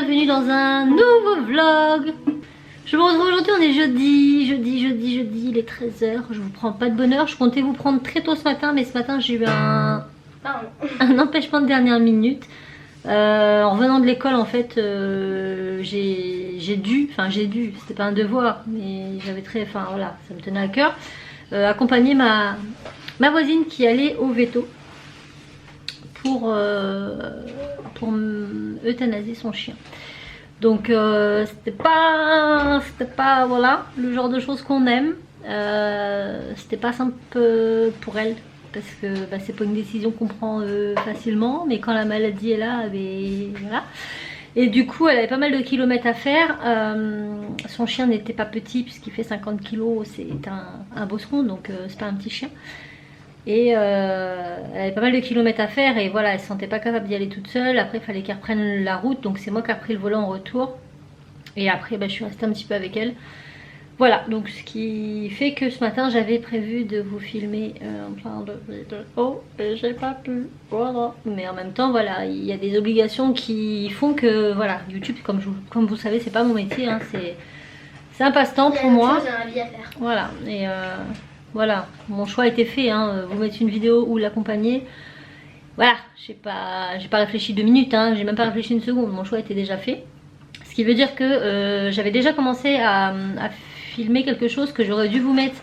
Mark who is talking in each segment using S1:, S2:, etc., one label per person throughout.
S1: bienvenue dans un nouveau vlog. Je vous retrouve aujourd'hui, on est jeudi, il est 13h. Je vous prends pas de bonne heure, je comptais vous prendre très tôt ce matin, mais ce matin j'ai eu un empêchement de dernière minute. En revenant de l'école en fait, j'ai dû, c'était pas un devoir, mais j'avais voilà, ça me tenait à cœur, accompagner ma voisine qui allait au veto pour euthanasier son chien. Donc c'était pas voilà le genre de choses qu'on aime. C'était pas simple pour elle parce que c'est pas une décision qu'on prend facilement, mais quand la maladie est là, voilà. Et du coup elle avait pas mal de kilomètres à faire. Son chien n'était pas petit puisqu'il fait 50 kg, c'est un bosseron, donc c'est pas un petit chien. Et elle avait pas mal de kilomètres à faire et voilà, elle se sentait pas capable d'y aller toute seule. Après il fallait qu'elle reprenne la route, donc c'est moi qui ai repris le volant en retour. Et après je suis restée un petit peu avec elle. Voilà, donc ce qui fait que ce matin j'avais prévu de vous filmer en plein de vidéo et j'ai pas pu, voilà. Mais en même temps voilà, il y a des obligations qui font que voilà, YouTube comme vous savez c'est pas mon métier, hein, c'est un passe-temps pour moi. Voilà, et voilà, mon choix a été fait, hein. Vous mettez une vidéo ou l'accompagner. Voilà, j'ai pas réfléchi 2 minutes, hein. J'ai même pas réfléchi une seconde, mon choix était déjà fait. Ce qui veut dire que j'avais déjà commencé à filmer quelque chose que j'aurais dû vous mettre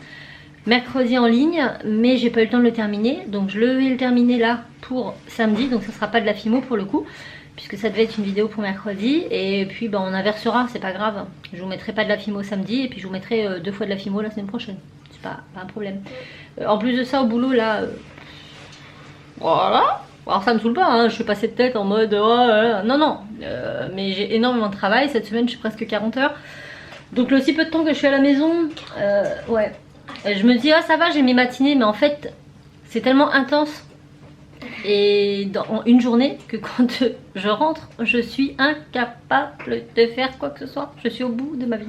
S1: mercredi en ligne, mais j'ai pas eu le temps de le terminer. Donc je vais le terminer là pour samedi, donc ça sera pas de la fimo pour le coup, puisque ça devait être une vidéo pour mercredi. Et puis on inversera, c'est pas grave. Je vous mettrai pas de la fimo samedi et puis je vous mettrai 2 fois de la fimo la semaine prochaine. C'est pas un problème. En plus de ça, au boulot là, voilà. Alors ça me saoule pas, hein. Je suis passée de tête en mode non, mais j'ai énormément de travail. Cette semaine je suis presque 40 heures. Donc le si peu de temps que je suis à la maison, ouais. Et je me dis ça va, j'ai mes matinées, mais en fait c'est tellement intense et en une journée que quand je rentre, je suis incapable de faire quoi que ce soit. Je suis au bout de ma vie.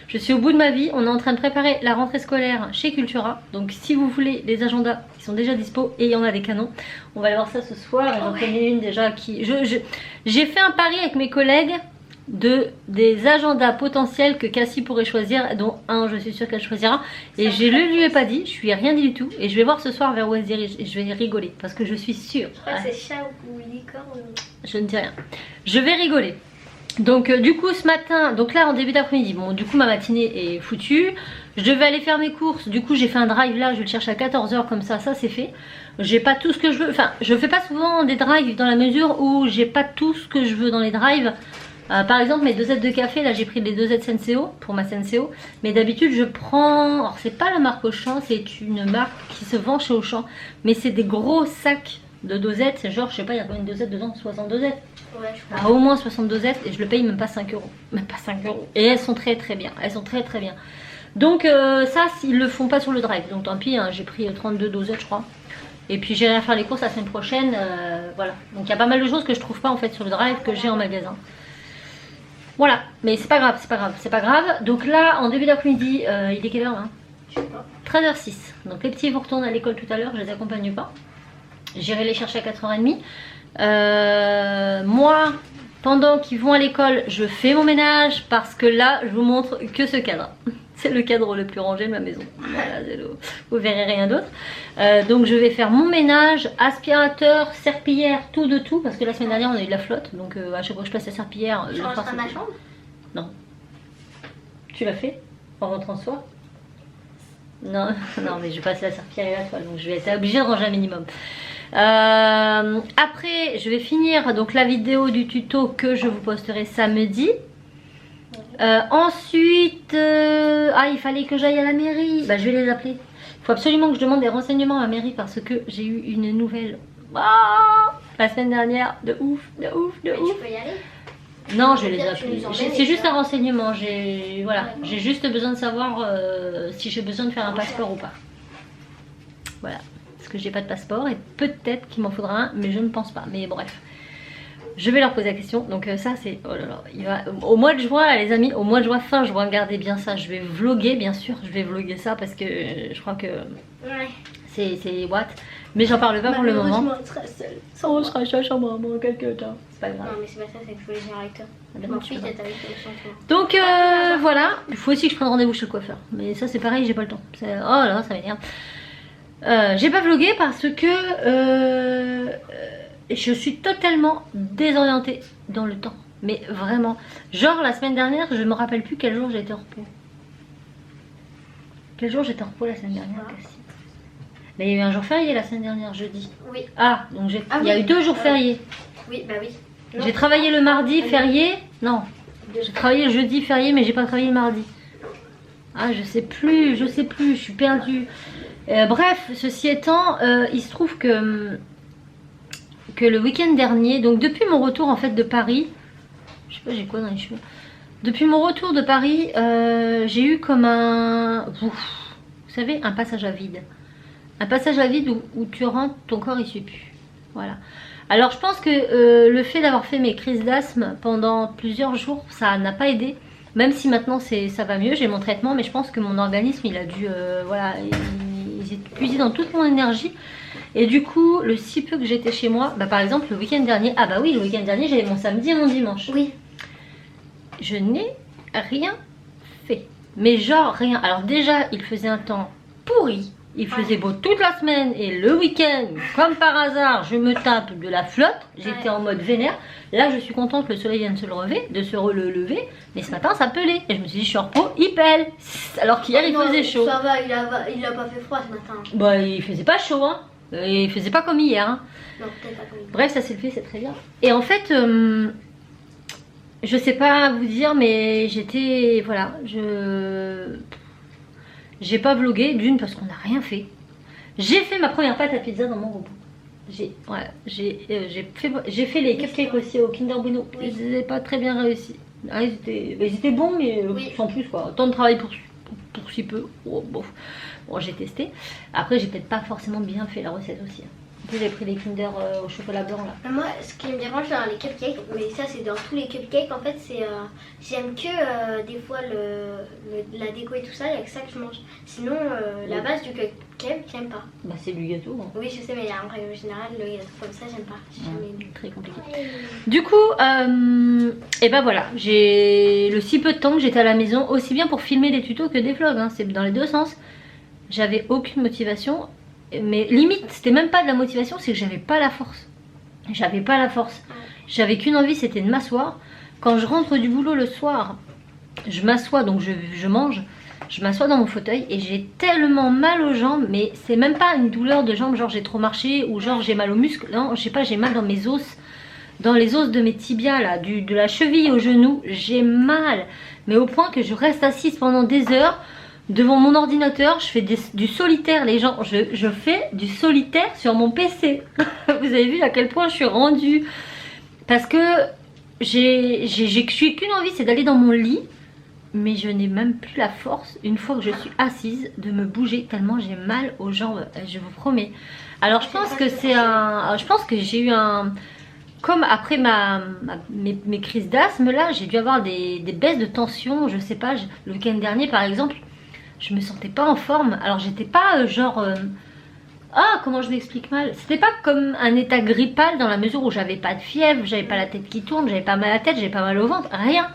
S1: Je suis au bout de ma vie, on est en train de préparer la rentrée scolaire chez Cultura. Donc si vous voulez les agendas, ils sont déjà dispo et il y en a des canons. On va aller voir ça ce soir. J'en connais une déjà qui... J'ai fait un pari avec mes collègues des agendas potentiels que Cassie pourrait choisir, dont un je suis sûre qu'elle choisira. Et je ne lui ai pas dit, je lui ai rien dit du tout. Et je vais voir ce soir vers où elle se dirige et je vais rigoler parce que je suis sûre.
S2: Je crois que c'est chat ou licorne.
S1: Je ne dis rien. Je vais rigoler. Donc du coup ce matin, donc là en début d'après-midi, bon du coup ma matinée est foutue. Je devais aller faire mes courses, du coup j'ai fait un drive là, je vais le chercher à 14 h comme ça c'est fait. J'ai pas tout ce que je veux, enfin je fais pas souvent des drives dans la mesure où j'ai pas tout ce que je veux dans les drives. Par exemple mes dosettes de café, là j'ai pris les dosettes Senseo pour ma Senseo. Mais d'habitude je prends, alors c'est pas la marque Auchan, c'est une marque qui se vend chez Auchan. Mais c'est des gros sacs de dosettes, c'est genre je sais pas, il y a combien de dosettes dedans, 60 dosettes.
S2: Ouais, je crois.
S1: Au moins 60 dosettes et je le paye même pas 5 euros. Même pas 5 euros. Et elles sont très bien. Elles sont très bien. Donc ça, ils le font pas sur le drive. Donc tant pis, hein, j'ai pris 32 dosettes je crois. Et puis j'irai faire les courses la semaine prochaine. Voilà. Donc il y a pas mal de choses que je trouve pas en fait sur le drive que j'ai en magasin. Voilà. Mais c'est pas grave, c'est pas grave. Donc là, en début d'après-midi, il est quelle heure là?
S2: Je sais pas.
S1: 13h06. Donc les petits vont retourner à l'école tout à l'heure. Je les accompagne pas. J'irai les chercher à 4h30. Moi, pendant qu'ils vont à l'école, je fais mon ménage parce que là, je vous montre que ce cadre. C'est le cadre le plus rangé de ma maison. Voilà, vous verrez rien d'autre. Donc je vais faire mon ménage, aspirateur, serpillière, tout de tout. Parce que la semaine dernière, on a eu de la flotte. Donc à chaque fois que je passe la serpillière...
S2: Tu rentres à ma chambre?
S1: Non. Tu l'as fait en rentrant ce soir? Non, non, mais je passe la serpillière à la toile. Donc je vais être obligée de ranger un minimum. Après je vais finir donc la vidéo du tuto que je vous posterai samedi. Ensuite il fallait que j'aille à la mairie, je vais les appeler. Il faut absolument que je demande des renseignements à la mairie parce que j'ai eu une nouvelle la semaine dernière de ouf.
S2: Tu peux y aller?
S1: Non, je vais les appeler. C'est juste un renseignement. J'ai juste besoin de savoir si j'ai besoin de faire un passeport ou pas. Voilà. Parce que j'ai pas de passeport et peut-être qu'il m'en faudra un, mais je ne pense pas. Mais bref, je vais leur poser la question. Donc ça c'est, oh là là, au mois de juin là, les amis, au mois de juin, fin juin, regardez bien ça. Je vais vlogger, bien sûr, je vais vlogger ça parce que je crois que c'est what. Mais j'en parle pas pour le moment.
S2: Malheureusement, on sera seul.
S1: On sera chercher moi dans quelques temps. C'est pas grave.
S2: Non, mais c'est pas ça, c'est que je voulais venir avec toi.
S1: Ah,
S2: Ensuite, t'as avec toi chantement.
S1: Donc voilà, il faut aussi que je prenne rendez-vous chez le coiffeur. Mais ça c'est pareil, j'ai pas le temps. Oh là, ça m'énerve. J'ai pas vlogué parce que je suis totalement désorientée dans le temps. Mais vraiment. Genre la semaine dernière, je me rappelle plus quel jour j'étais en repos. Quel jour j'étais en repos la semaine dernière, Cassie? Mais il y a eu un jour férié la semaine dernière, jeudi.
S2: Oui.
S1: Ah, donc il y a eu 2 jours fériés.
S2: Oui, bah oui.
S1: J'ai travaillé le mardi férié. Non, j'ai travaillé le jeudi férié, mais j'ai pas travaillé le mardi. Ah, je sais plus, je suis perdue. Bref, ceci étant, il se trouve que le week-end dernier, donc depuis mon retour en fait de Paris, je sais pas j'ai quoi dans les cheveux. Depuis mon retour de Paris, j'ai eu comme vous savez, un passage à vide. Un passage à vide où tu rentres, ton corps il suit plus. Voilà. Alors je pense que le fait d'avoir fait mes crises d'asthme pendant plusieurs jours, ça n'a pas aidé. Même si maintenant ça va mieux, j'ai mon traitement, mais je pense que mon organisme il a dû, voilà, il s'est épuisé dans toute mon énergie. Et du coup, le si peu que j'étais chez moi, bah par exemple le week-end dernier, ah bah oui, le week-end dernier j'avais mon samedi et mon dimanche.
S2: Oui.
S1: Je n'ai rien fait. Mais genre rien. Alors déjà, il faisait un temps pourri. Il faisait beau toute la semaine et le week-end, comme par hasard, je me tape de la flotte. J'étais en mode vénère. Là, je suis contente que le soleil vienne de se lever. Mais ce matin, ça pelait. Et je me suis dit, je suis en repos, il pèle. Alors qu'hier, il faisait chaud.
S2: Ça va, il a pas fait froid ce matin.
S1: Bah, il faisait pas chaud, hein. Il faisait pas comme hier, hein.
S2: Non, peut-être pas comme hier.
S1: Bref, ça s'est fait, c'est très bien. Et en fait, je sais pas vous dire, mais j'étais, voilà, j'ai pas vlogué, d'une parce qu'on n'a rien fait. J'ai fait ma première pâte à pizza dans mon robot. J'ai fait les cupcakes aussi au Kinder Bueno.
S2: Oui.
S1: Ils n'avaient pas très bien réussi. Ah, ils étaient bons, mais sans plus quoi. Tant de travail pour si peu. Oh, bon, j'ai testé. Après, j'ai peut-être pas forcément bien fait la recette aussi. J'ai pris les Kinder au chocolat blanc là.
S2: Moi, ce qui me dérange dans les cupcakes, mais ça c'est dans tous les cupcakes, en fait, c'est j'aime que des fois la déco et tout ça, il n'y a que ça que je mange. Sinon, la base du cupcake, j'aime pas.
S1: Bah, c'est du gâteau. Hein.
S2: Oui, je sais, mais en règle générale, le gâteau comme ça, j'aime pas.
S1: Très compliqué. Du coup, et ben voilà, j'ai le si peu de temps que j'étais à la maison, aussi bien pour filmer des tutos que des vlogs. Hein, c'est dans les deux sens. J'avais aucune motivation. Mais limite, c'était même pas de la motivation, c'est que j'avais pas la force. J'avais pas la force. J'avais qu'une envie, c'était de m'asseoir. Quand je rentre du boulot le soir, je m'assois, donc je mange. Je m'assois dans mon fauteuil et j'ai tellement mal aux jambes, mais c'est même pas une douleur de jambes, genre j'ai trop marché ou genre j'ai mal aux muscles. Non, je sais pas, j'ai mal dans mes os, dans les os de mes tibias là, de la cheville au genou. J'ai mal, mais au point que je reste assise pendant des heures. Devant mon ordinateur, je fais du solitaire, les gens. Je fais du solitaire sur mon PC. Vous avez vu à quel point je suis rendue. Parce que j'ai qu'une envie, c'est d'aller dans mon lit. Mais je n'ai même plus la force, une fois que je suis assise, de me bouger tellement j'ai mal aux jambes. Je vous promets. Alors je pense que c'est un... Je pense que j'ai eu un... Comme après mes crises d'asthme, là, j'ai dû avoir des baisses de tension. Je sais pas, le week-end dernier par exemple... Je me sentais pas en forme. Alors j'étais pas genre... Ah, comment je m'explique mal? C'était pas comme un état grippal dans la mesure où j'avais pas de fièvre, j'avais pas la tête qui tourne, j'avais pas mal à la tête, j'avais pas mal au ventre, rien.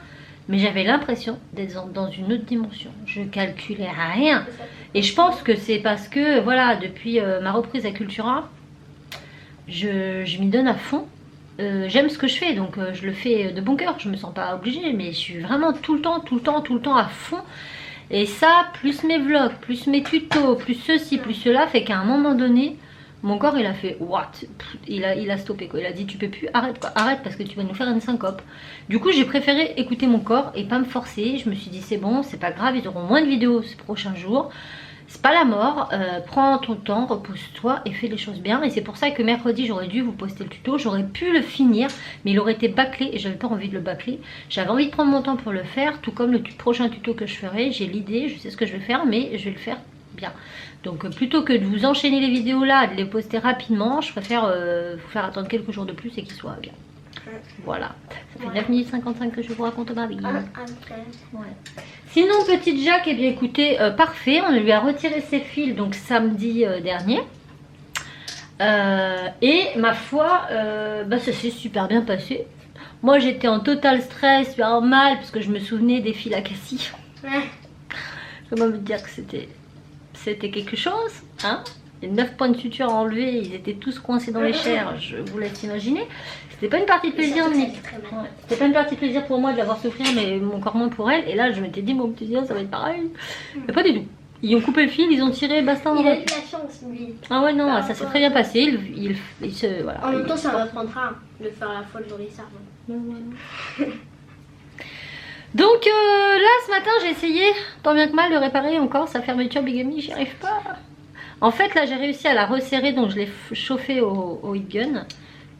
S1: Mais j'avais l'impression d'être dans une autre dimension. Je calculais rien. Et je pense que c'est parce que, voilà, depuis ma reprise à Cultura, je m'y donne à fond. J'aime ce que je fais, donc je le fais de bon cœur. Je me sens pas obligée, mais je suis vraiment tout le temps à fond. Et ça, plus mes vlogs, plus mes tutos, plus ceci, plus cela, fait qu'à un moment donné, mon corps il a fait what? Il a stoppé quoi. Il a dit tu peux plus, arrête quoi, arrête parce que tu vas nous faire une syncope. Du coup j'ai préféré écouter mon corps et pas me forcer. Je me suis dit c'est bon, c'est pas grave, ils auront moins de vidéos ces prochains jours. C'est pas la mort, prends ton temps, repose-toi et fais les choses bien. Et c'est pour ça que mercredi j'aurais dû vous poster le tuto. J'aurais pu le finir, mais il aurait été bâclé et j'avais pas envie de le bâcler. J'avais envie de prendre mon temps pour le faire, tout comme le prochain tuto que je ferai. J'ai l'idée, je sais ce que je vais faire, mais je vais le faire bien. Donc plutôt que de vous enchaîner les vidéos là, de les poster rapidement, je préfère vous faire attendre quelques jours de plus et qu'ils soient bien. Voilà. Ça fait 9 minutes 55 que je vous raconte ma vie.
S2: Ouais.
S1: Sinon, petite Jacques, eh bien écoutez, parfait. On lui a retiré ses fils donc samedi dernier. Et ma foi, ça s'est super bien passé. Moi j'étais en total stress, super mal, parce que je me souvenais des fils à Cassie.
S2: Ouais.
S1: Comment vous dire que c'était quelque chose, hein. Les 9 points de suture à enlever, ils étaient tous coincés dans les chairs, je vous laisse imaginer. C'était pas une partie de plaisir, c'était pas une partie de plaisir pour moi de la voir souffrir, mais encore moins pour elle. Et là je m'étais dit, mon petit Dieu, ça va être pareil. Mais pas du tout. Ils ont coupé le fil, ils ont tiré, basta.
S2: Il a eu la chance, lui.
S1: Ah ouais, non, ça s'est très bien passé.
S2: Voilà. En même temps, ça m'apprendra de faire la folle dans les arbres.
S1: Donc là, ce matin, j'ai essayé, tant bien que mal, de réparer encore sa fermeture Bigamy. J'y arrive pas. En fait, là, j'ai réussi à la resserrer, donc je l'ai chauffée au heat gun.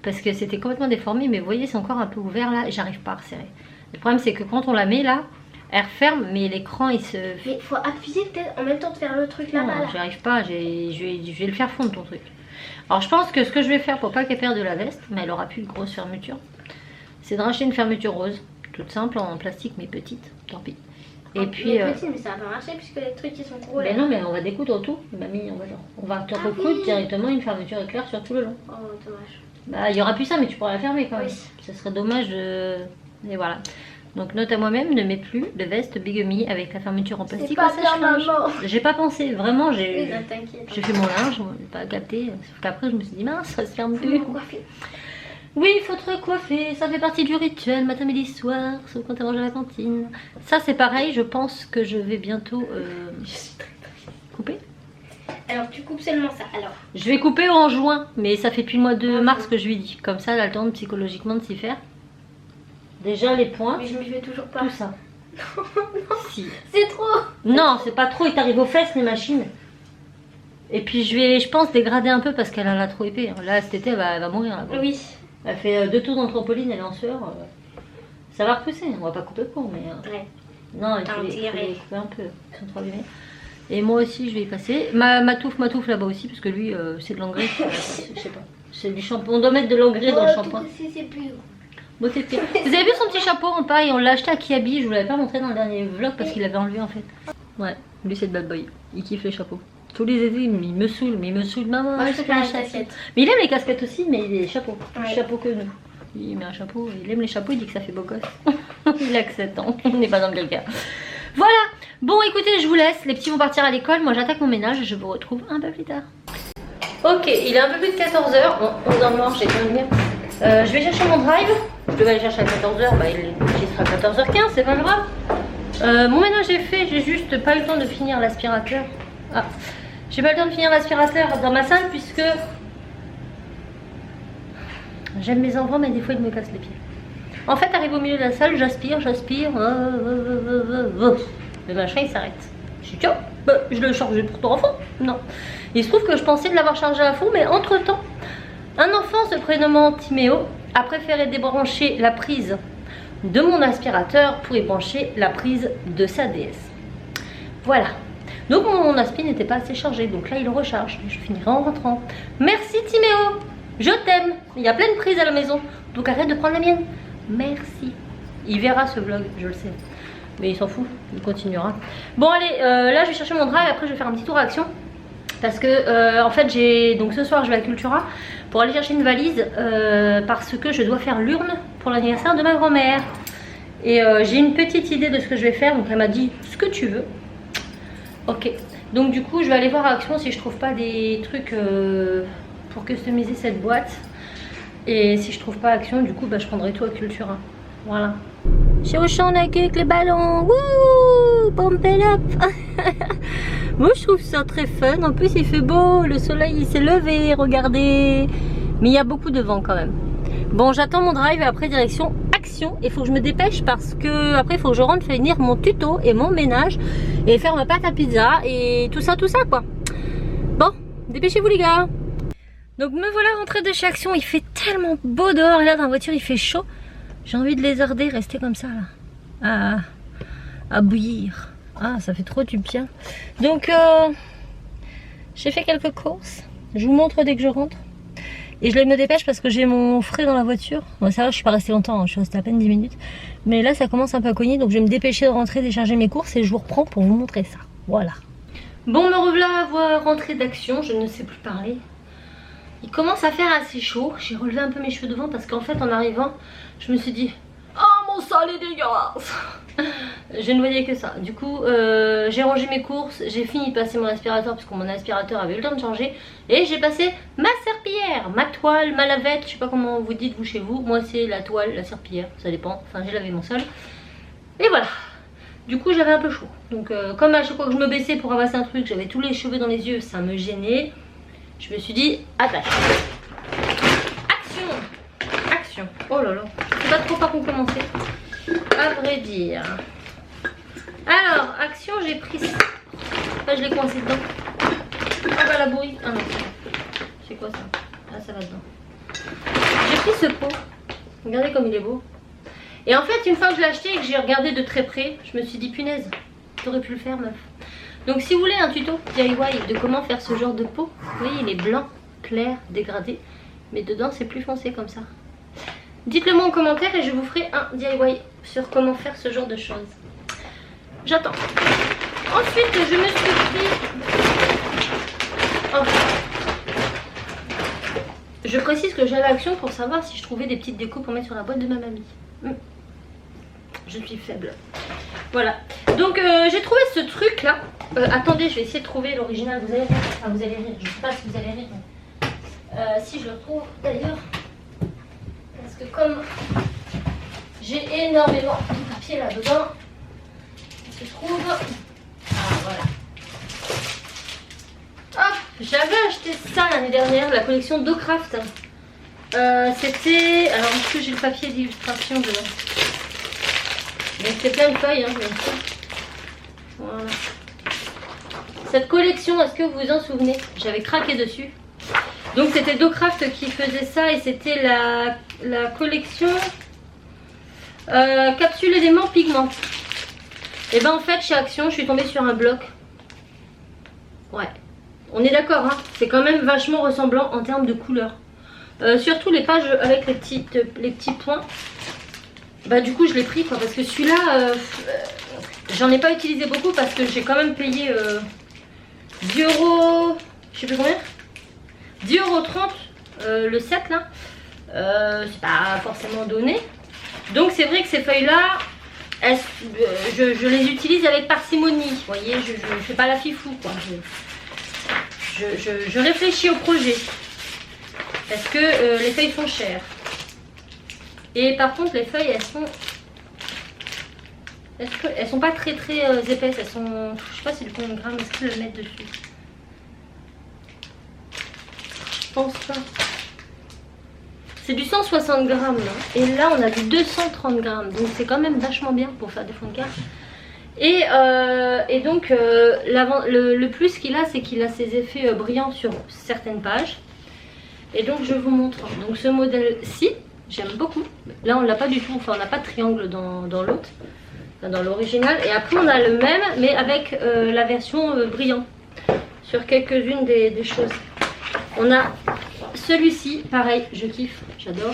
S1: Parce que c'était complètement déformé, mais vous voyez, c'est encore un peu ouvert là, et j'arrive pas à resserrer. Le problème, c'est que quand on la met là, elle referme, mais l'écran il se...
S2: Mais faut appuyer peut-être en même temps de faire le truc là-bas.
S1: Non, j'y arrive pas, je vais le faire fondre ton truc. Alors je pense que ce que je vais faire pour pas qu'elle perde de la veste, mais elle aura plus de grosse fermeture, c'est de racheter une fermeture rose, toute simple, en plastique mais petite, tant pis. Et puis...
S2: Petite, mais ça va pas marcher puisque les trucs ils sont gros.
S1: Mais non, mais on va découdre tout, mamie, on va te recoudre directement une fermeture éclair sur tout le long.
S2: Oh, dommage.
S1: Bah il y aura plus ça, mais tu pourras la fermer quand même.
S2: Oui.
S1: Ça serait dommage de... Et voilà. Donc note à moi-même, ne mets plus de veste Bigamy avec la fermeture en plastique.
S2: C'est pas bien, maman.
S1: J'ai pas pensé, vraiment,
S2: Oui,
S1: j'ai fait mon linge, j'ai pas capté. Sauf qu'après je me suis dit, mince, ça se ferme plus. Oui, il faut te recoiffer, ça fait partie du rituel, matin, midi, soir, sauf quand tu manges à la cantine. Ça c'est pareil, je pense que je vais bientôt couper.
S2: Alors tu coupes seulement ça, alors.
S1: Je vais couper en juin, mais ça fait depuis le mois de mars que je lui dis. Comme ça, elle a le temps psychologiquement de s'y faire. Déjà les points.
S2: Mais je me fais toujours pas.
S1: Tout ça.
S2: Non,
S1: Si.
S2: c'est trop.
S1: Non, c'est pas trop, il t'arrive aux fesses les machines. Et puis je pense, dégrader un peu parce qu'elle en a trop épais. Là, cet été, elle va mourir. Là,
S2: oui.
S1: Elle fait 2 tours dans trampoline, elle est en sueur. Ça va repousser, on va pas couper court, mais...
S2: Ouais.
S1: Non, il faut les couper un peu, ils sont trop abîmés. Et moi aussi, je vais y passer. Ma touffe là-bas aussi, parce que lui, c'est de l'engrais. Je sais pas. C'est du shampoing. On doit mettre de l'engrais dans le shampoing.
S2: C'est plus...
S1: Bon, c'est pire. Vous avez vu son petit chapeau en paille? On l'a acheté à Kiabi. Je vous l'avais pas montré dans le dernier vlog parce qu'il l'avait enlevé en fait. Ouais, lui c'est le bad boy. Il kiffe les chapeaux. Tous les étés, il me saoule, maman.
S2: Moi je fais la casquette.
S1: Mais il aime les casquettes aussi, mais il est chapeaux.
S2: Ouais.
S1: Plus chapeau que nous. Il met un chapeau, il aime les chapeaux, il dit que ça fait beau gosse. Il a que 7 ans, on n'est pas dans le cas. Voilà. Bon, écoutez, je vous laisse. Les petits vont partir à l'école. Moi, j'attaque mon ménage et je vous retrouve un peu plus tard. Ok, il est un peu plus de 14h. Bon, 11h noir, j'ai bien venir. Je vais chercher mon drive. Je devais aller chercher à 14h. Bah, il sera à 14h15, c'est pas grave. Mon ménage est fait. J'ai juste pas eu le temps de finir l'aspirateur. Ah, j'ai pas eu le temps de finir l'aspirateur dans ma salle puisque j'aime mes enfants, mais des fois ils me cassent les pieds. En fait, arrive au milieu de la salle, j'aspire. Le machin il s'arrête. Je suis tiens, je l'ai chargé pour ton enfant. Non. Il se trouve que je pensais de l'avoir chargé à fond, mais entre temps, un enfant se prénommant Timéo a préféré débrancher la prise de mon aspirateur pour y brancher la prise de sa DS. Voilà. Donc mon aspi n'était pas assez chargé, donc là il le recharge. Je finirai en rentrant. Merci Timéo, je t'aime. Il y a plein de prises à la maison, donc arrête de prendre la mienne. Merci. Il verra ce vlog, je le sais. Mais il s'en fout, il continuera. Bon allez, là je vais chercher mon drive, après je vais faire un petit tour à Action. Parce que en fait donc ce soir je vais à Cultura pour aller chercher une valise parce que je dois faire l'urne pour l'anniversaire de ma grand-mère. Et j'ai une petite idée de ce que je vais faire, donc elle m'a dit ce que tu veux. Ok, donc du coup je vais aller voir à Action si je trouve pas des trucs pour customiser cette boîte. Et si je trouve pas Action, du coup je prendrai tout à Cultura. Voilà. Chez Auchan on accueille avec les ballons. Wouh, pump it up. Moi je trouve ça très fun. En plus il fait beau, le soleil il s'est levé, regardez. Mais il y a beaucoup de vent quand même. Bon, j'attends mon drive et après direction Action. Il faut que je me dépêche parce que après il faut que je rentre finir mon tuto et mon ménage et faire ma pâte à pizza et tout ça quoi. Bon, dépêchez-vous les gars. Donc me voilà rentrée de chez Action. Il fait tellement beau dehors et là dans la voiture il fait chaud. J'ai envie de lézarder, rester comme ça là, à bouillir. Ah, ça fait trop du bien. Donc, j'ai fait quelques courses. Je vous montre dès que je rentre. Et je me dépêche parce que j'ai mon frais dans la voiture. Bon, ça va, je suis pas restée longtemps, hein, je suis restée à peine 10 minutes. Mais là, ça commence un peu à cogner, donc je vais me dépêcher de rentrer, décharger mes courses et je vous reprends pour vous montrer ça. Voilà. Bon, me revoilà à avoir rentré d'Action, je ne sais plus parler. Il commence à faire assez chaud. J'ai relevé un peu mes cheveux devant parce qu'en fait, en arrivant, je me suis dit « Oh, mon sol est dégueulasse !» Je ne voyais que ça. Du coup, j'ai rangé mes courses, j'ai fini de passer mon aspirateur parce que mon aspirateur avait eu le temps de changer. Et j'ai passé ma serpillière, ma toile, ma lavette, je sais pas comment vous dites vous chez vous. Moi c'est la toile, la serpillière, ça dépend. Enfin, j'ai lavé mon sol. Et voilà. Du coup, j'avais un peu chaud. Donc, comme à chaque fois que je me baissais pour ramasser un truc, j'avais tous les cheveux dans les yeux, ça me gênait. Je me suis dit, attache. Action. Action. Oh là là, je sais pas trop par où commencer. À vrai dire. Alors, action, j'ai pris ça. Enfin, je l'ai coincé dedans. Ah bah la bourrie. Ah non, c'est quoi ça? Ah, ça va dedans. J'ai pris ce pot. Regardez comme il est beau. Et en fait, une fois que je l'ai acheté et que j'ai regardé de très près, je me suis dit, punaise, t'aurais pu le faire, meuf. Donc si vous voulez un tuto DIY de comment faire ce genre de pot, vous voyez, il est blanc, clair, dégradé. Mais dedans, c'est plus foncé comme ça. Dites-le moi en commentaire et je vous ferai un DIY sur comment faire ce genre de choses. J'attends. Ensuite, je me suis pris... Oh. Je précise que j'avais Action pour savoir si je trouvais des petites décos pour mettre sur la boîte de ma mamie. Je suis faible. Voilà. Donc, j'ai trouvé ce truc là. Attendez, je vais essayer de trouver l'original. Vous allez rire. Enfin, vous allez rire. Je sais pas si vous allez rire. Mais... si je le trouve d'ailleurs. Parce que comme j'ai énormément de papier là-dedans, je trouve... Ah, voilà. Hop, j'avais acheté ça l'année dernière, la collection DoCraft. C'était... Alors, est-ce que j'ai le papier d'illustration dedans? C'était plein de feuilles, hein, bien sûr. Voilà. Cette collection, est-ce que vous vous en souvenez? J'avais craqué dessus. Donc c'était DoCraft qui faisait ça et c'était la collection capsule éléments pigments. Et ben en fait chez Action je suis tombée sur un bloc. Ouais, on est d'accord, hein, c'est quand même vachement ressemblant en termes de couleur. Surtout les pages avec les petits points. Bah du coup je l'ai pris quoi, parce que celui-là j'en ai pas utilisé beaucoup parce que j'ai quand même payé 10 €, je sais plus combien, 10,30 € le set là. C'est pas forcément donné. Donc c'est vrai que ces feuilles là, je les utilise avec parcimonie. Vous voyez, je fais pas la fifou quoi. Je réfléchis au projet. Parce que les feuilles sont chères. Et par contre les feuilles elles sont pas très épaisses. Elles sont, je sais pas si c'est du combien de grammes, est-ce que je vais le mettre dessus? Je pense pas. C'est du 160 grammes là. Et là on a du 230 grammes. Donc c'est quand même vachement bien pour faire des fonds de carte. Et donc le plus qu'il a, c'est qu'il a ses effets brillants sur certaines pages. Et donc je vous montre. Donc ce modèle-ci, j'aime beaucoup. Là on l'a pas du tout, enfin on n'a pas de triangle dans l'autre, enfin, dans l'original. Et après on a le même mais avec la version brillant sur quelques-unes des choses. On a celui-ci, pareil, je kiffe, j'adore.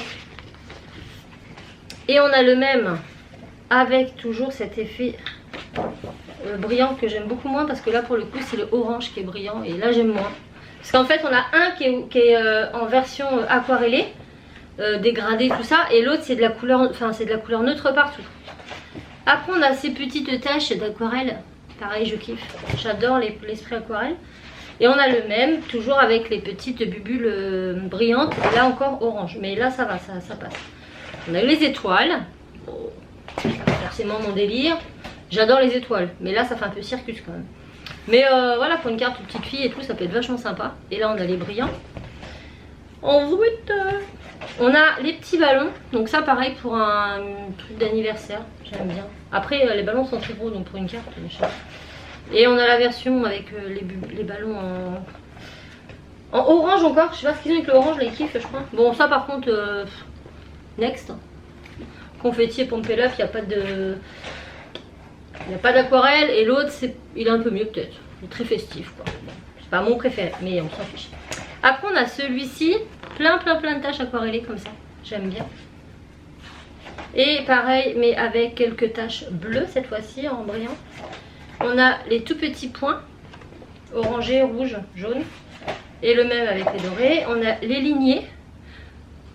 S1: Et on a le même avec toujours cet effet brillant que j'aime beaucoup moins parce que là pour le coup c'est le orange qui est brillant et là j'aime moins. Parce qu'en fait on a un qui est en version aquarellée, dégradé tout ça, et l'autre c'est de la couleur, enfin c'est de la couleur neutre partout. Après on a ces petites taches d'aquarelle, pareil je kiffe, j'adore l'esprit aquarelle. Et on a le même, toujours avec les petites bulles brillantes, et là encore orange, mais là ça va, ça passe. On a les étoiles, oh, c'est pas forcément mon délire, j'adore les étoiles, mais là ça fait un peu circus quand même. Mais voilà, pour une carte petite fille et tout, ça peut être vachement sympa. Et là on a les brillants. Ensuite, on a les petits ballons, donc ça pareil pour un truc d'anniversaire, j'aime bien. Après les ballons sont très gros, donc pour une carte, et on a la version avec les ballons en orange encore. Je sais pas ce qu'ils ont avec le orange, là ils kiffent je crois. Bon ça par contre, next. Confetti et Pompé l'œuf, il n'y a pas de... Il n'y a pas d'aquarelle. Et l'autre il est un peu mieux peut-être. Il est très festif quoi. C'est pas mon préféré mais on s'en fiche. Après on a celui-ci. plein de taches aquarellées comme ça. J'aime bien. Et pareil, mais avec quelques taches bleues cette fois-ci en brillant. On a les tout petits points, orangé, rouge, jaune. Et le même avec les dorés. On a les lignées,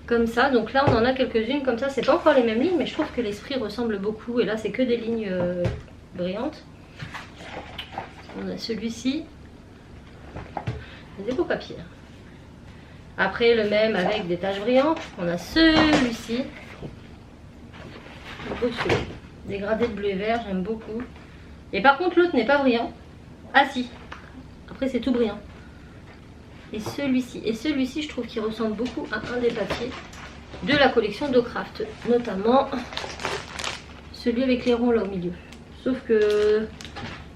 S1: comme ça. Donc là, on en a quelques-unes comme ça. C'est pas encore les mêmes lignes, mais je trouve que l'esprit ressemble beaucoup. Et là, c'est que des lignes brillantes. On a celui-ci. Des beaux papiers. Après, le même avec des taches brillantes. On a celui-ci. Dégradé de bleu et vert, j'aime beaucoup. Et par contre, l'autre n'est pas brillant. Ah si. Après, c'est tout brillant. Et celui-ci, je trouve qu'il ressemble beaucoup à un des papiers de la collection d'Ocraft. Notamment celui avec les ronds là au milieu. Sauf que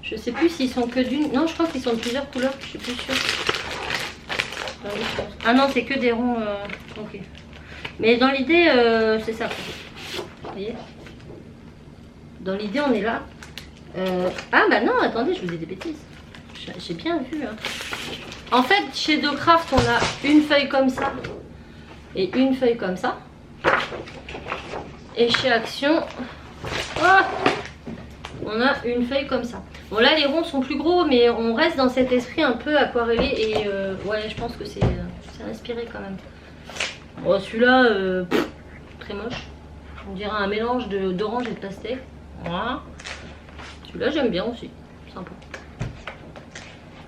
S1: je sais plus s'ils sont que d'une. Non, je crois qu'ils sont de plusieurs couleurs, je suis plus sûre. Ah non, c'est que des ronds. Ok. Mais dans l'idée, c'est ça. Vous voyez? Dans l'idée, on est là. Ah bah non, attendez, je vous ai des bêtises. J'ai bien vu. Hein. En fait, chez Docraft, on a une feuille comme ça et une feuille comme ça. Et chez Action, on a une feuille comme ça. Bon là, les ronds sont plus gros, mais on reste dans cet esprit un peu aquarellé. Et ouais, je pense que c'est inspiré quand même. Bon, celui-là, très moche. On dirait un mélange d'orange et de pastèque. Voilà. Celui-là, j'aime bien aussi. Sympa.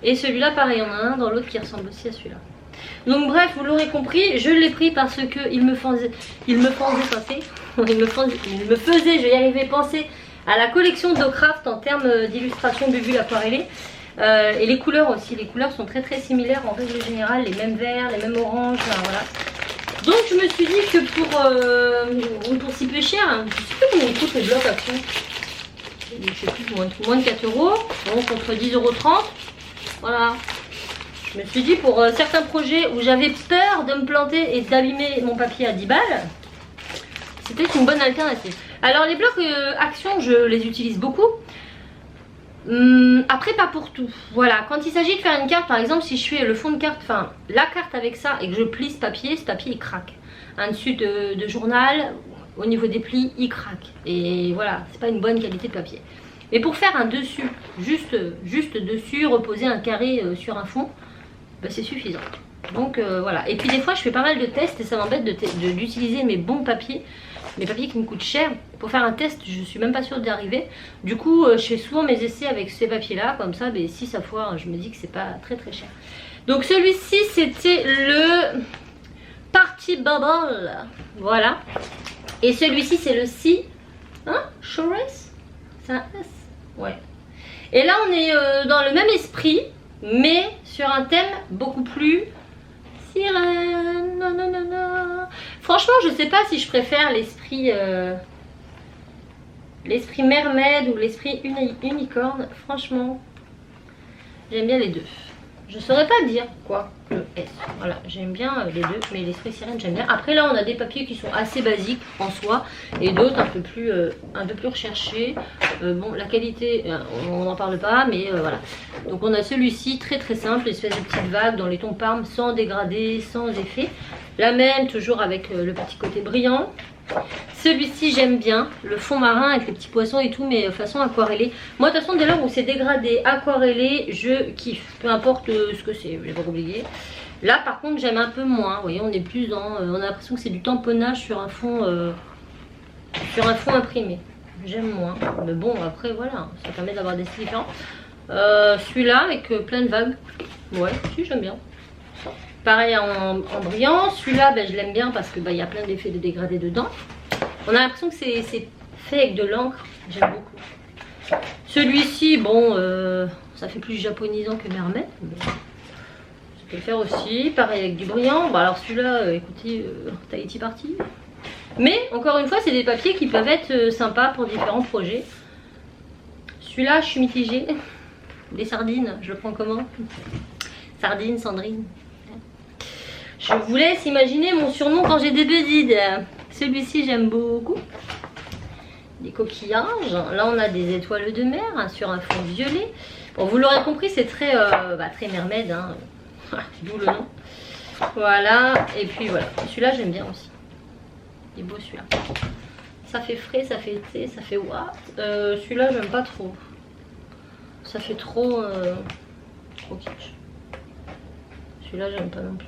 S1: Et celui-là, pareil, il y en a un dans l'autre qui ressemble aussi à celui-là. Donc bref, vous l'aurez compris, je l'ai pris parce que il me faisait je vais y arriver, penser à la collection d'Ocraft en termes d'illustration bulle aquarellée. Et les couleurs aussi, les couleurs sont très similaires en règle générale, les mêmes verts, les mêmes oranges, enfin, voilà. Donc je me suis dit que pour si peu cher, hein, je sais pas combien coûtent les blocs Action. Je sais plus, moins de 4 €, donc contre 10,30 €. Voilà. Je me suis dit pour certains projets où j'avais peur de me planter et d'abîmer mon papier à 10 balles, c'était une bonne alternative. Alors les blocs Action, je les utilise beaucoup. Après pas pour tout. Voilà, quand il s'agit de faire une carte, par exemple, si je fais le fond de carte, enfin la carte avec ça et que je plie ce papier il craque. Un dessus de journal, au niveau des plis, il craque. Et voilà, c'est pas une bonne qualité de papier. Et pour faire un dessus, juste dessus, reposer un carré sur un fond, bah, c'est suffisant. Donc voilà. Et puis des fois je fais pas mal de tests et ça m'embête d'utiliser mes bons papiers, mes papiers qui me coûtent cher. Pour faire un test, je suis même pas sûre d'y arriver. Du coup, je fais souvent mes essais avec ces papiers là, comme ça, mais si ça foire, je me dis que c'est pas très cher. Donc celui-ci, c'était le Party Bubble. Voilà. Et celui-ci, c'est le C. Hein? Showrace? C'est un S. Ouais. Et là, on est dans le même esprit, mais sur un thème beaucoup plus sirène. Non, non, non, non. Franchement, je sais pas si je préfère l'esprit mermaid ou l'esprit unicorne. Franchement, j'aime bien les deux. Je saurais pas dire quoi que le S. Voilà, j'aime bien les deux, mais l'esprit sirène j'aime bien. Après là, on a des papiers qui sont assez basiques en soi et d'autres un peu plus recherchés. Bon, la qualité, on n'en parle pas, mais voilà. Donc on a celui-ci très simple, espèce de petite vague dans les tons parme, sans dégradé, sans effet. La même, toujours avec le petit côté brillant. Celui-ci j'aime bien, le fond marin avec les petits poissons et tout, mais façon aquarellée. Moi de toute façon dès lors où c'est dégradé, aquarellé, je kiffe. Peu importe ce que c'est, je vais pas oublier. Là par contre j'aime un peu moins, vous voyez, on est plus dans, on a l'impression que c'est du tamponnage sur un fond imprimé. J'aime moins, mais bon après voilà, ça permet d'avoir des styles différents. Celui-là avec plein de vagues, ouais, si j'aime bien. Pareil en brillant, celui-là ben, je l'aime bien parce que il y a plein d'effets de dégradé dedans. On a l'impression que c'est fait avec de l'encre, j'aime beaucoup. Celui-ci, bon, ça fait plus japonisant que mermaid, mais ça peut le faire aussi. Pareil avec du brillant. Bon alors celui-là, écoutez, Tahiti parti. Mais encore une fois, c'est des papiers qui peuvent être sympas pour différents projets. Celui-là, je suis mitigée. Les sardines, je le prends comment? Sardine, Sandrine. Je vous laisse imaginer mon surnom quand j'ai des bedides. Celui-ci j'aime beaucoup. Des coquillages. Là on a des étoiles de mer hein, sur un fond violet. Bon vous l'aurez compris c'est très mermaid. Hein. D'où le nom. Voilà, et puis voilà. Celui-là, j'aime bien aussi. Il est beau celui-là. Ça fait frais, ça fait été, ça fait what. Celui-là, j'aime pas trop. Ça fait trop kitsch. Celui-là, j'aime pas non plus.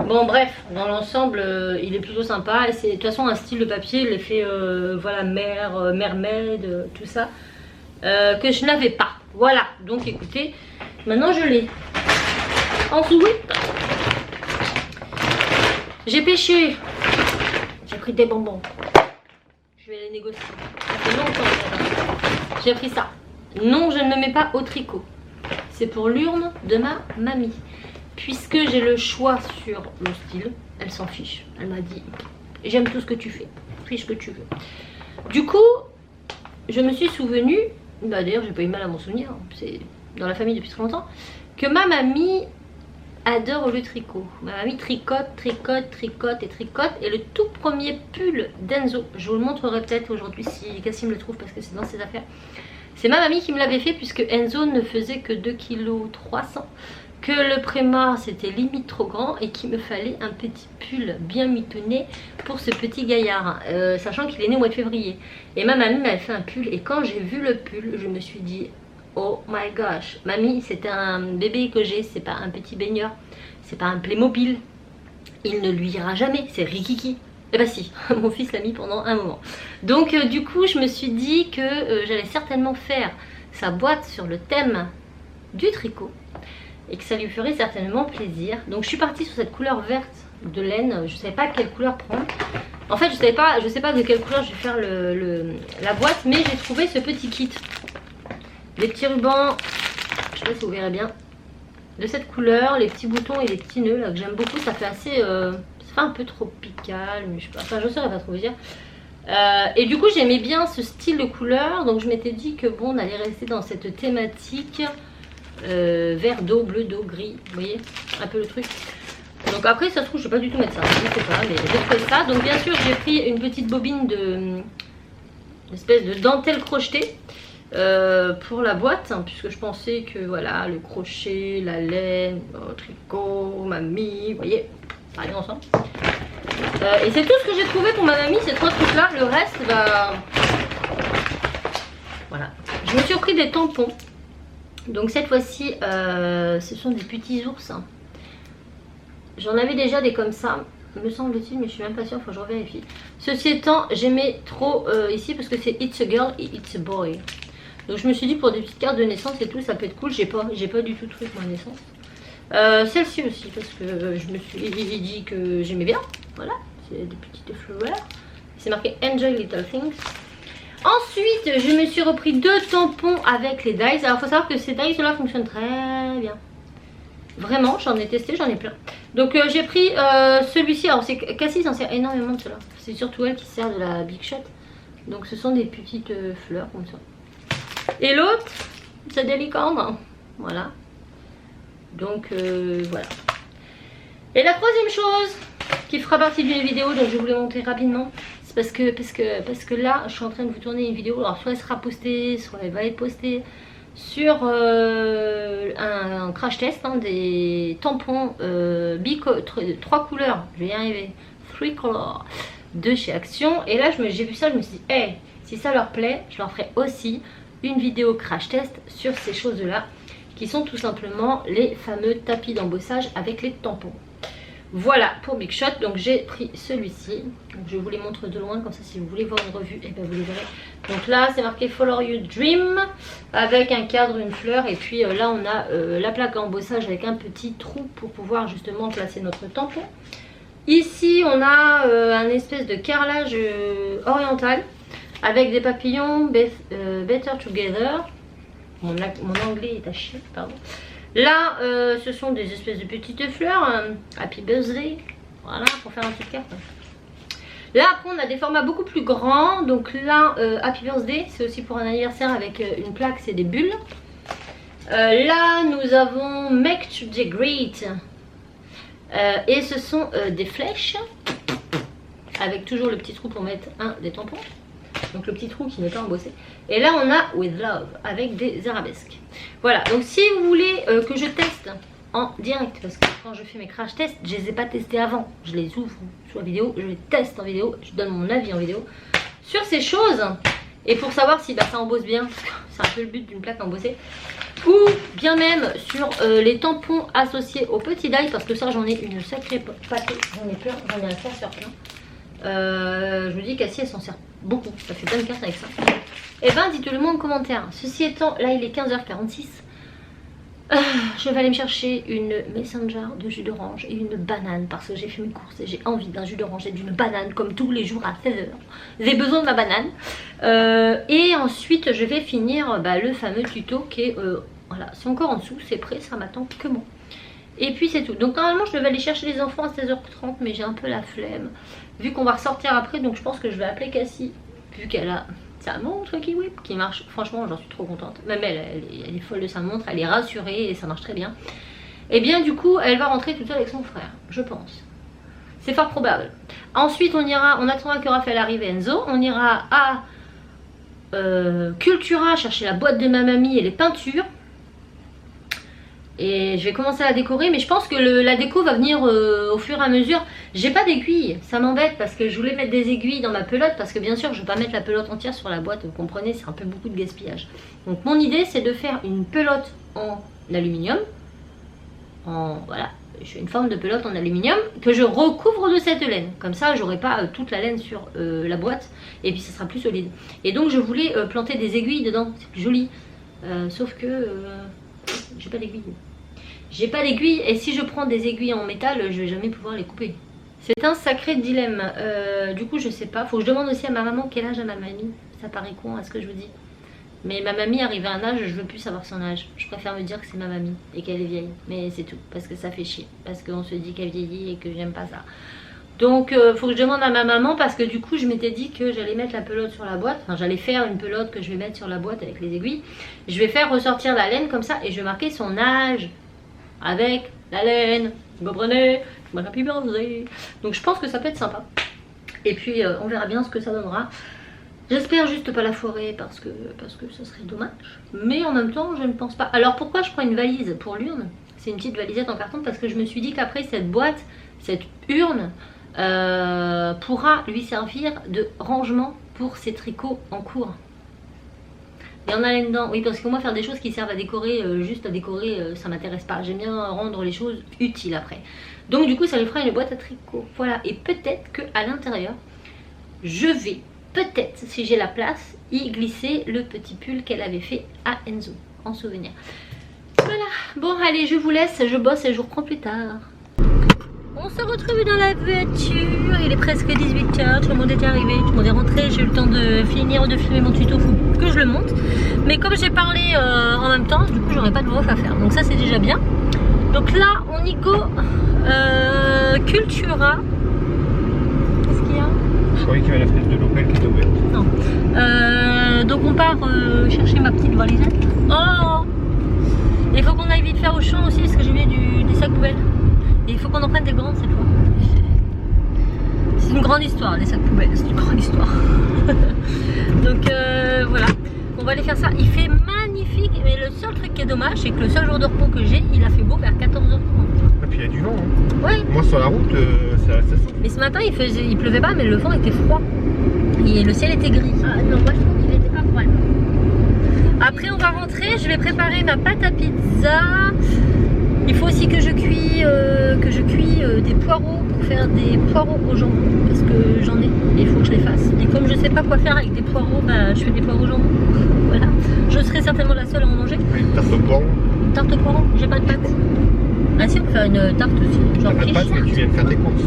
S1: Bon, bref, dans l'ensemble, il est plutôt sympa. Et c'est de toute façon un style de papier, l'effet voilà, mer, mermaid, tout ça, que je n'avais pas. Voilà, donc écoutez, maintenant je l'ai. Ensuite, j'ai pêché. J'ai pris des bonbons. Je vais les négocier. Ça fait longtemps. J'ai pris ça. Non, je ne me mets pas au tricot. C'est pour l'urne de ma mamie. Puisque j'ai le choix sur le style, elle s'en fiche. Elle m'a dit, j'aime tout ce que tu fais. Fais ce que tu veux. Du coup, je me suis souvenue, bah d'ailleurs j'ai pas eu mal à m'en souvenir, c'est dans la famille depuis très longtemps, que ma mamie adore le tricot. Ma mamie tricote, tricote, tricote et tricote. Et le tout premier pull d'Enzo, je vous le montrerai peut-être aujourd'hui si Cassim le trouve parce que c'est dans ses affaires. C'est ma mamie qui me l'avait fait puisque Enzo ne faisait que 2,3 kg. Que le Préma c'était limite trop grand et qu'il me fallait un petit pull bien mitonné pour ce petit gaillard, sachant qu'il est né au mois de février. Et ma mamie m'avait fait un pull et quand j'ai vu le pull, je me suis dit oh my gosh, mamie, c'est un bébé que j'ai, c'est pas un petit baigneur, c'est pas un Playmobil, il ne lui ira jamais, c'est Rikiki. Eh bah si, mon fils l'a mis pendant un moment. Donc du coup je me suis dit que j'allais certainement faire sa boîte sur le thème du tricot et que ça lui ferait certainement plaisir. Donc je suis partie sur cette couleur verte de laine. Je ne savais pas quelle couleur prendre. En fait je sais pas de quelle couleur je vais faire la boîte, mais j'ai trouvé ce petit kit. Les petits rubans, je sais pas si vous verrez bien, de cette couleur, les petits boutons et les petits nœuds là que j'aime beaucoup. Ça fait assez, ça fait un peu tropical, mais je sais pas, enfin je saurais pas trop vous dire. Et du coup j'aimais bien ce style de couleur, donc je m'étais dit que bon, on allait rester dans cette thématique. Vert d'eau, bleu d'eau, gris, vous voyez un peu le truc. Donc après ça se trouve je vais pas du tout mettre ça, je ne sais pas, mais j'ai trouvé ça. Donc bien sûr j'ai pris une petite bobine de espèce de dentelle crochetée pour la boîte, hein, puisque je pensais que voilà le crochet, la laine, le tricot, mamie, vous voyez, ça arrive ensemble. Et c'est tout ce que j'ai trouvé pour ma mamie, ces trois trucs là. Le reste bah voilà, je me suis pris des tampons. Donc cette fois-ci, ce sont des petits ours. J'en avais déjà des comme ça, me semble-t-il, mais je suis même pas sûre, il faut que je revérifie. Ceci étant, j'aimais trop ici parce que c'est It's a Girl et It's a Boy. Donc je me suis dit pour des petites cartes de naissance et tout, ça peut être cool. J'ai pas du tout de truc pour la naissance. Celle-ci aussi, parce que je me suis dit que j'aimais bien. Voilà, c'est des petites fleurs. C'est marqué Enjoy Little Things. Ensuite, je me suis repris 2 tampons avec les dies. Alors, il faut savoir que ces dies là fonctionnent très bien. Vraiment, j'en ai testé, j'en ai plein. Donc, j'ai pris celui-ci. Alors, c'est Cassie s'en sert énormément de cela. C'est surtout elle qui sert de la Big Shot. Donc, ce sont des petites fleurs comme ça. Et l'autre, c'est des licornes. Voilà. Donc, voilà. Et la troisième chose qui fera partie d'une vidéo, donc je vais vous les montrer rapidement. Parce que là je suis en train de vous tourner une vidéo, alors soit elle sera postée, soit elle va être postée sur un crash test, hein, des tampons 3 couleurs, je vais y arriver, 3 colors de chez Action. Et là j'ai vu ça, je me suis dit hey, si ça leur plaît, je leur ferai aussi une vidéo crash test sur ces choses là qui sont tout simplement les fameux tapis d'embossage avec les tampons. Voilà pour Big Shot. Donc j'ai pris celui-ci, je vous les montre de loin, comme ça si vous voulez voir une revue, et ben vous les verrez. Donc là c'est marqué Follow Your Dream avec un cadre, une fleur, et puis là on a la plaque à embossage avec un petit trou pour pouvoir justement placer notre tampon. Ici on a un espèce de carrelage oriental avec des papillons Better Together. Mon anglais est à chier, pardon. Là, ce sont des espèces de petites fleurs, Happy Birthday, voilà, pour faire un petit carte. Là, après, on a des formats beaucoup plus grands. Donc là, Happy Birthday, c'est aussi pour un anniversaire avec une plaque, c'est des bulles. Là, nous avons Make Today Great. Et ce sont des flèches, avec toujours le petit trou pour mettre des tampons. Donc le petit trou qui n'est pas embossé. Et là on a With Love avec des arabesques. Voilà, donc si vous voulez que je teste en direct. Parce que quand je fais mes crash tests, je les ai pas testés avant. Je les ouvre sur la vidéo, je les teste en vidéo, je donne mon avis en vidéo sur ces choses. Et pour savoir si ça embosse bien, parce que c'est un peu le but d'une plaque embossée. Ou bien même sur les tampons associés au petit d'ail, parce que ça j'en ai une sacrée pâtée, j'en ai plein, j'en ai un classeur plein. Je vous dis qu'Assis elle s'en sert beaucoup, ça fait plein de cartes avec ça. Et ben dites-le moi en commentaire. Ceci étant, là il est 15h46. Je vais aller me chercher une messenger de jus d'orange et une banane parce que j'ai fait mes courses et j'ai envie d'un jus d'orange et d'une banane comme tous les jours à 16h. J'ai besoin de ma banane. Et ensuite je vais finir le fameux tuto qui est, voilà, c'est encore en dessous, c'est prêt, ça m'attend que moi. Et puis c'est tout. Donc normalement je devais aller chercher les enfants à 16h30 mais j'ai un peu la flemme. Vu qu'on va ressortir après, donc je pense que je vais appeler Cassie vu qu'elle a sa montre qui marche. Franchement j'en suis trop contente. Même elle est folle de sa montre, elle est rassurée et ça marche très bien. Et bien du coup elle va rentrer toute seule avec son frère, je pense. C'est fort probable. Ensuite on ira, on attendra que Raphaël arrive et Enzo. On ira à Cultura chercher la boîte de ma mamie et les peintures. Et je vais commencer à la décorer, mais je pense que la déco va venir au fur et à mesure. J'ai pas d'aiguilles, ça m'embête parce que je voulais mettre des aiguilles dans ma pelote. Parce que bien sûr je vais pas mettre la pelote entière sur la boîte, vous comprenez, c'est un peu beaucoup de gaspillage. Donc mon idée c'est de faire une pelote en aluminium. Voilà, je fais une forme de pelote en aluminium que je recouvre de cette laine. Comme ça j'aurai pas toute la laine sur la boîte et puis ça sera plus solide. Et donc je voulais planter des aiguilles dedans, c'est plus joli. Sauf que j'ai pas d'aiguilles. J'ai pas d'aiguilles et si je prends des aiguilles en métal, je vais jamais pouvoir les couper. C'est un sacré dilemme. Du coup, je sais pas. Faut que je demande aussi à ma maman quel âge a ma mamie. Ça paraît con à ce que je vous dis. Mais ma mamie arrive à un âge, je veux plus savoir son âge. Je préfère me dire que c'est ma mamie et qu'elle est vieille. Mais c'est tout. Parce que ça fait chier. Parce qu'on se dit qu'elle vieillit et que j'aime pas ça. Donc, faut que je demande à ma maman parce que du coup, je m'étais dit que j'allais mettre la pelote sur la boîte. Enfin, j'allais faire une pelote que je vais mettre sur la boîte avec les aiguilles. Je vais faire ressortir la laine comme ça et je vais marquer son âge. Avec la laine, vous comprenez? Donc je pense que ça peut être sympa. Et puis on verra bien ce que ça donnera. J'espère juste pas la foirer parce que ça serait dommage. Mais en même temps je ne pense pas. Alors pourquoi je prends une valise pour l'urne? C'est une petite valisette en carton parce que je me suis dit qu'après cette boîte, cette urne pourra lui servir de rangement pour ses tricots en cours. Il y en a là-dedans, oui, parce que moi faire des choses qui servent à décorer, juste à décorer, ça m'intéresse pas. J'aime bien rendre les choses utiles après. Donc du coup ça lui fera une boîte à tricot. Voilà, et peut-être qu'à l'intérieur, je vais, peut-être, si j'ai la place, y glisser le petit pull qu'elle avait fait à Enzo, en souvenir. Voilà, bon allez, je vous laisse, je bosse et je vous reprends plus tard. On se retrouve dans la voiture, il est presque 18h, tout le monde est arrivé, tout le monde est rentré, j'ai eu le temps de finir de filmer mon tuto, faut que je le monte. Mais comme j'ai parlé en même temps, du coup j'aurai pas de voix à faire, donc ça c'est déjà bien. Donc là on y go, Cultura. Qu'est-ce qu'il y a?
S3: Je croyais qu'il y avait la fenêtre de l'Opel qui était ouverte.
S1: Non. Donc on part chercher ma petite valisette. Oh! Il faut qu'on aille vite faire au champ aussi parce que j'ai vu des sacs poubelles. Et il faut qu'on en prenne des grandes cette fois. C'est une grande histoire, les sacs poubelles, c'est une grande histoire. Donc voilà, on va aller faire ça. Il fait magnifique, mais le seul truc qui est dommage, c'est que le seul jour de repos que j'ai, il a fait beau vers 14h30.
S3: Et puis il y a du vent. Hein.
S1: Ouais.
S3: Moi sur la route, ça reste assez.
S1: Mais ce matin, il pleuvait pas, mais le vent était froid. Et le ciel était gris.
S2: Ah non, moi je trouve qu'il était pas froid.
S1: Après, on va rentrer, je vais préparer ma pâte à pizza. Il faut aussi que je cuis des poireaux pour faire des poireaux au jambon parce que j'en ai et il faut que je les fasse. Et comme je sais pas quoi faire avec des poireaux, bah, je fais des poireaux au jambon. Voilà. Je serai certainement la seule à en manger.
S3: Une tarte au poireau.
S1: Une tarte au poireau, j'ai pas de pâte. Ah si, on peut faire une tarte aussi. Genre
S3: T'as pas de pâte, mais tu viens de faire tes courses.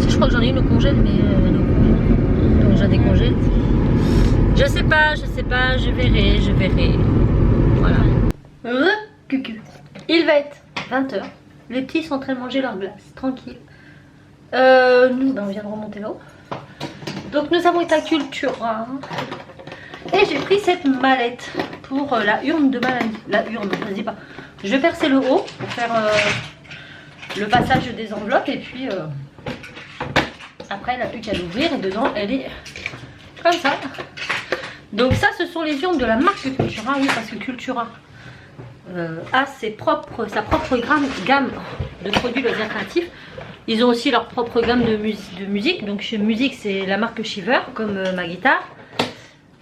S1: Si, je crois que j'en ai une au congèle, mais donc j'ai des congèles. Je sais pas, je verrai. Voilà. Cucu. Il va être 20h. Les petits sont en train de manger leur glace, tranquille. Nous, on vient de remonter là-haut. Donc nous avons été à Cultura. Et j'ai pris cette mallette pour la urne de maladie. La urne, je dis pas. Je vais percer le haut pour faire le passage des enveloppes. Et puis après, elle n'a plus qu'à l'ouvrir. Et dedans, elle est comme ça. Donc ça, ce sont les urnes de la marque Cultura. Oui, parce que Cultura... a sa propre gamme de produits loisirs créatifs. Ils ont aussi leur propre gamme de musique. Donc chez Musique, c'est la marque Shiver, comme ma guitare.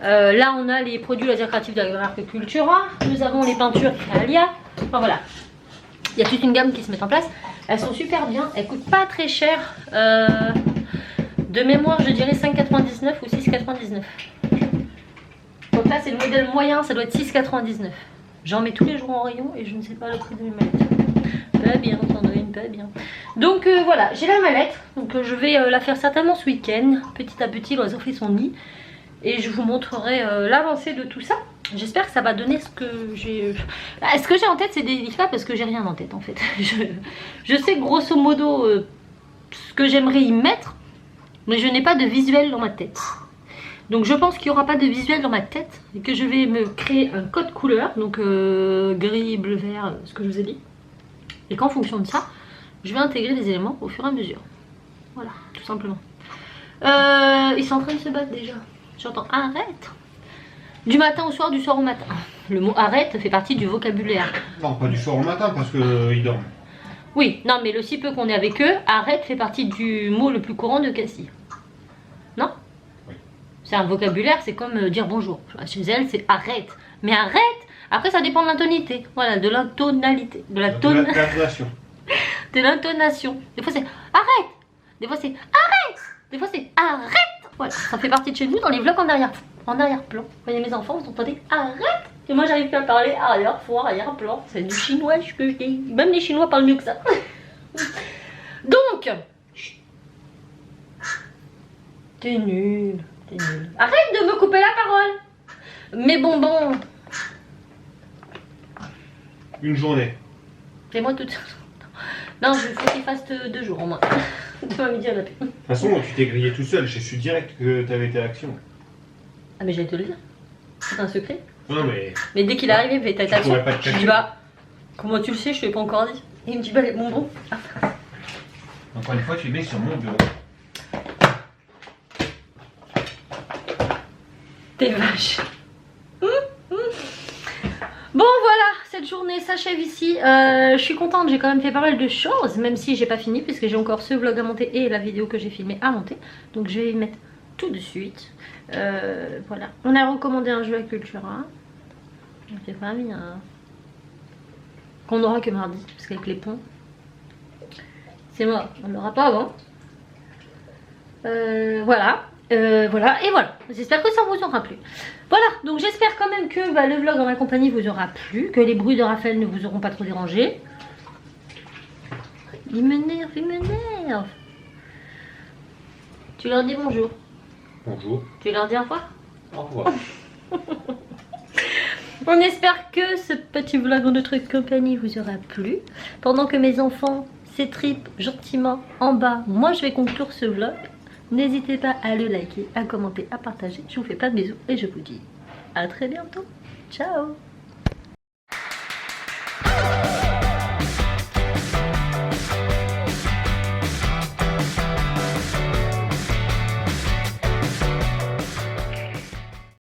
S1: Là, on a les produits loisirs créatifs de la marque Cultura. Nous avons les peintures Créalia. Enfin voilà. Il y a toute une gamme qui se met en place. Elles sont super bien. Elles coûtent pas très cher. De mémoire, je dirais 5,99 ou 6,99. Donc là, c'est le modèle moyen. Ça doit être 6,99. J'en mets tous les jours en rayon et je ne sais pas le prix de mes mallettes. Pas bien, Sandrine, pas bien. Donc voilà, j'ai la mallette. Donc je vais la faire certainement ce week-end. Petit à petit, l'oiseau fait son nid. Et je vous montrerai l'avancée de tout ça. J'espère que ça va donner ce que j'ai... Ce que j'ai en tête, c'est délicat parce que j'ai rien en tête en fait. Je sais grosso modo ce que j'aimerais y mettre. Mais je n'ai pas de visuel dans ma tête. Donc je pense qu'il n'y aura pas de visuel dans ma tête. Et que je vais me créer un code couleur. Donc gris, bleu, vert, ce que je vous ai dit. Et qu'en fonction de ça, je vais intégrer les éléments au fur et à mesure. Voilà, tout simplement. Ils sont en train de se battre déjà. J'entends arrête. Du matin au soir, du soir au matin. Le mot arrête fait partie du vocabulaire.
S3: Non, pas du soir au matin parce qu'ils dorment.
S1: Oui, non, mais le si peu qu'on est avec eux, arrête fait partie du mot le plus courant de Cassie. Non?
S3: Oui.
S1: C'est un vocabulaire, c'est comme dire bonjour. Chez elle, c'est arrête. Mais arrête, après ça dépend de l'intonité. Voilà, de l'intonalité. De
S3: l'intonation.
S1: De l'intonation. Des fois c'est arrête. Des fois c'est arrête. Des fois c'est arrête. Voilà, ça fait partie de chez nous dans les vlogs en arrière-plan. Vous voyez mes enfants, vous entendez arrête. Et moi j'arrive pas à parler arrière-plan. C'est du chinois que je dis. Même les Chinois parlent mieux que ça. Donc, t'es nul. Arrête de me couper la parole. Mes bonbons.
S3: Une journée.
S1: C'est moi toute seule. Non, il faut qu'il fasse 2 jours au moins. Demain midi à la paix.
S3: De toute façon, tu t'es grillé tout seul. J'ai su direct que t'avais été à l'action.
S1: Ah, mais j'allais te le dire. C'est un secret.
S3: Non, mais.
S1: Mais dès qu'il est arrivé, t'as été à l'action.
S3: Pas te
S1: Je
S3: cacher.
S1: dis bah, comment tu le sais, je te l'ai pas encore dit. Et il me dit bah les bonbons.
S3: Encore une fois, tu les mets sur mon bureau.
S1: T'es vache. Bon voilà, cette journée s'achève ici. Je suis contente, j'ai quand même fait pas mal de choses, même si j'ai pas fini puisque j'ai encore ce vlog à monter et la vidéo que j'ai filmée à monter. Donc je vais y mettre tout de suite. Voilà, on a recommandé un jeu à Cultura. C'est pas bien. Qu'on n'aura que mardi, parce qu'avec les ponts, c'est mort, on l'aura pas avant. Voilà. Voilà, et voilà, j'espère que ça vous aura plu. Voilà, donc j'espère quand même que le vlog en ma compagnie vous aura plu, que les bruits de Raphaël ne vous auront pas trop dérangé. Il m'énerve. Tu leur dis bonjour.
S3: Bonjour.
S1: Tu leur dis au revoir.
S3: Au revoir.
S1: On espère que ce petit vlog en notre compagnie vous aura plu. Pendant que mes enfants s'étripent gentiment en bas, moi je vais conclure ce vlog. N'hésitez pas à le liker, à commenter, à partager. Je vous fais plein de bisous et je vous dis à très bientôt. Ciao.